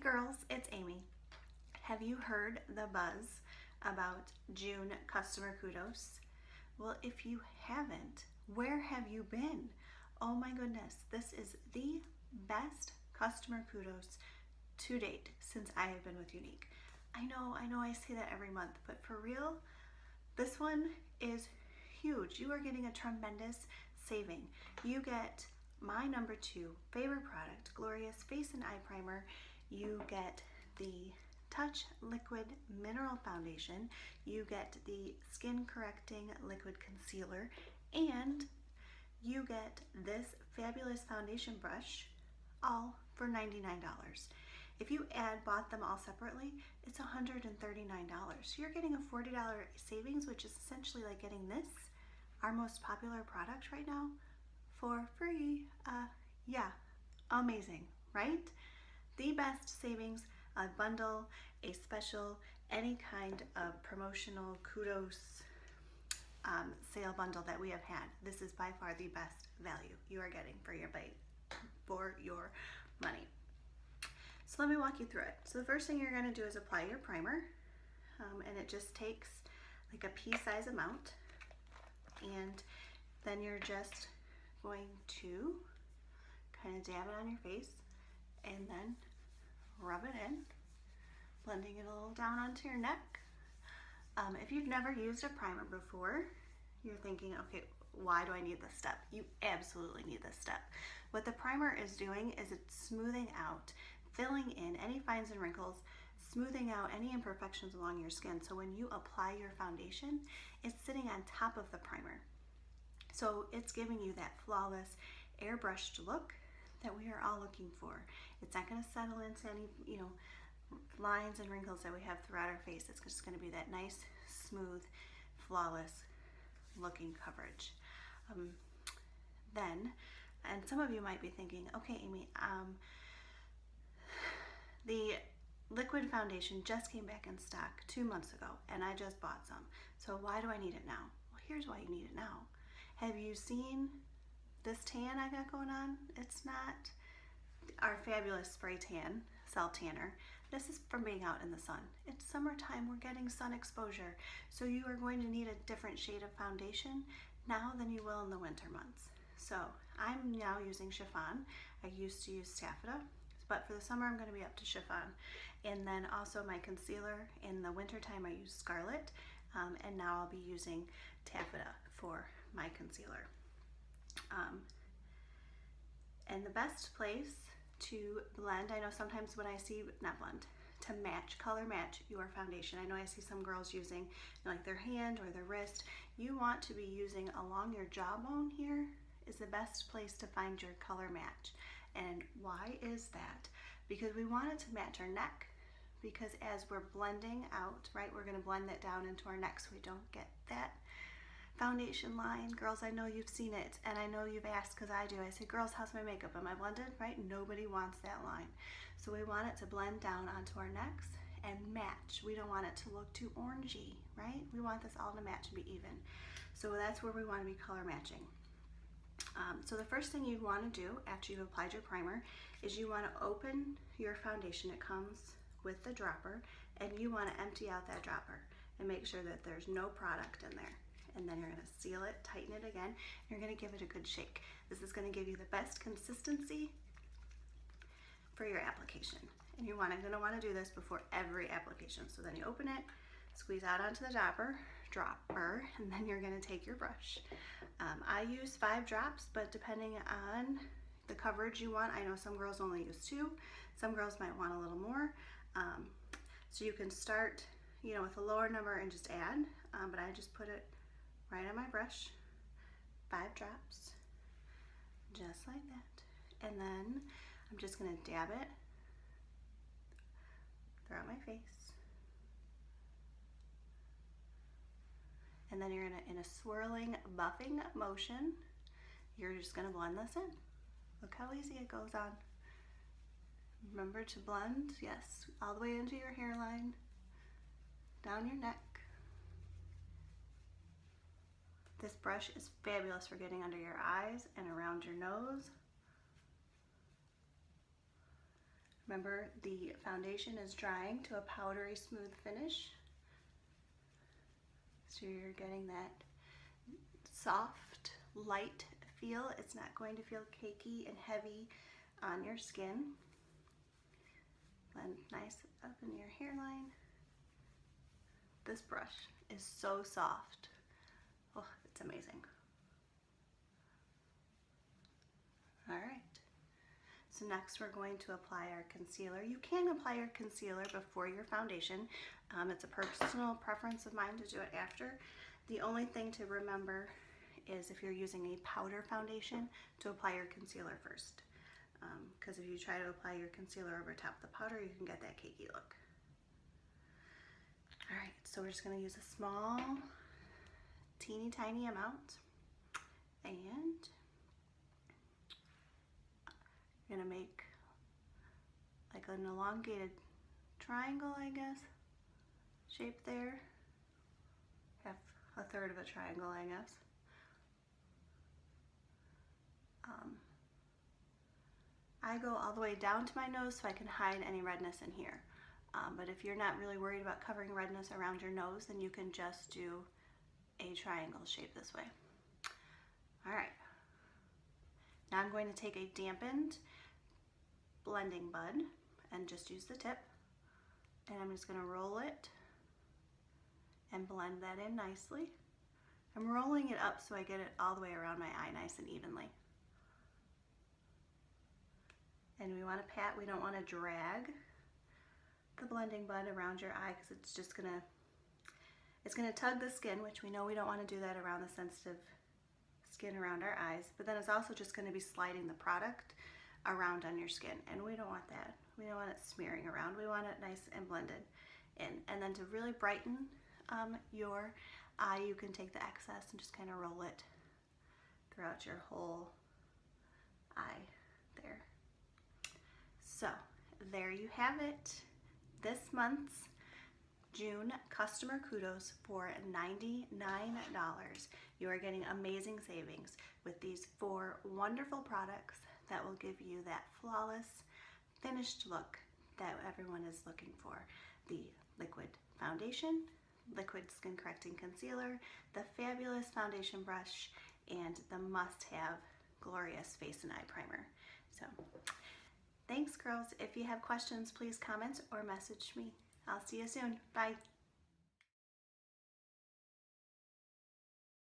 girls, it's Amy. Have you heard the buzz about June customer kudos? Well, if you haven't, where have you been? Oh my goodness, this is the best customer kudos to date since I have been with Unique. I know I say that every month, but for real, this one is huge. You are getting a tremendous saving. You get my number 2 favorite product, Glorious Face and Eye Primer. You get the Touch Liquid Mineral Foundation. You get the Skin Correcting Liquid Concealer. And you get this fabulous foundation brush, all for $99. If you bought them all separately, it's $139. You're getting a $40 savings, which is essentially like getting this, our most popular product right now, for free. Yeah, amazing, right? The best savings, a bundle, a special, any kind of promotional kudos sale bundle that we have had. This is by far the best value you are getting for your money. So let me walk you through it. So the first thing you're going to do is apply your primer, and it just takes like a pea-size amount, and then you're just going to kind of dab it on your face and then rub it in, blending it a little down onto your neck. If you've never used a primer before, you're thinking, okay, why do I need this step? You absolutely need this step. What the primer is doing is it's smoothing out, filling in any fines and wrinkles, smoothing out any imperfections along your skin. So when you apply your foundation, it's sitting on top of the primer. So it's giving you that flawless, airbrushed look that we are all looking for. It's not going to settle into any, lines and wrinkles that we have throughout our face. It's just going to be that nice, smooth, flawless looking coverage. And some of you might be thinking, okay, Amy, the liquid foundation just came back in stock 2 months ago, and I just bought some. So why do I need it now? Well, here's why you need it now. Have you seen this tan I got going on? It's not our fabulous spray tan, cell tanner. This is from being out in the sun. It's summertime, we're getting sun exposure. So you are going to need a different shade of foundation now than you will in the winter months. So I'm now using chiffon. I used to use taffeta, but for the summer I'm going to be up to chiffon. And then also my concealer, in the wintertime I use Scarlet, and now I'll be using taffeta for my concealer. And the best place to blend, I know sometimes when I see, to color match your foundation. I know I see some girls using like their hand or their wrist. You want to be using along your jawbone here is the best place to find your color match. And why is that? Because we want it to match our neck, because as we're blending out, right, we're going to blend that down into our neck so we don't get that foundation line. Girls, I know you've seen it, and I know you've asked, because I do. I say, girls, how's my makeup? Am I blended? Right? Nobody wants that line. So we want it to blend down onto our necks and match. We don't want it to look too orangey, right? We want this all to match and be even. So that's where we want to be color matching. So the first thing you want to do after you've applied your primer is you want to open your foundation. It comes with the dropper, and you want to empty out that dropper and make sure that there's no product in there. And then you're going to seal it, tighten it again, and you're going to give it a good shake. This is going to give you the best consistency for your application. And you're going to want to do this before every application. So then you open it, squeeze out onto the dropper, and then you're going to take your brush. I use 5 drops, but depending on the coverage you want, I know some girls only use 2. Some girls might want a little more. So you can start, with a lower number and just add, but I just put it right on my brush, 5 drops, just like that. And then I'm just gonna dab it throughout my face. And then you're gonna, in a swirling, buffing motion, you're just gonna blend this in. Look how easy it goes on. Remember to blend, yes, all the way into your hairline, down your neck. This brush is fabulous for getting under your eyes and around your nose. Remember, the foundation is drying to a powdery smooth finish. So you're getting that soft, light feel. It's not going to feel cakey and heavy on your skin. Blend nice up in your hairline. This brush is so soft. Oh, it's amazing. All right. So next we're going to apply our concealer. You can apply your concealer before your foundation. It's a personal preference of mine to do it after. The only thing to remember is if you're using a powder foundation, to apply your concealer first. Because if you try to apply your concealer over top the powder, you can get that cakey look. All right, so we're just gonna use a small, teeny tiny amount, and you're gonna make like an elongated triangle, I guess, shape there. Have a third of a triangle, I guess. I go all the way down to my nose so I can hide any redness in here. But if you're not really worried about covering redness around your nose, then you can just do a triangle shape this way. All right. Now I'm going to take a dampened blending bud and just use the tip. And I'm just gonna roll it and blend that in nicely. I'm rolling it up so I get it all the way around my eye nice and evenly. And we want to pat, we don't want to drag the blending bud around your eye because it's just gonna, it's gonna tug the skin, which we know we don't want to do that around the sensitive skin around our eyes, but then it's also just gonna be sliding the product around on your skin, and we don't want that. We don't want it smearing around. We want it nice and blended in. And then to really brighten your eye, you can take the excess and just kind of roll it throughout your whole eye there. So there you have it. This month's June customer kudos for $99. You are getting amazing savings with these 4 wonderful products that will give you that flawless finished look that everyone is looking for. The liquid foundation, liquid skin correcting concealer, the fabulous foundation brush, and the must-have glorious face and eye primer. So thanks, girls. If you have questions, please comment or message me. I'll see you soon. Bye.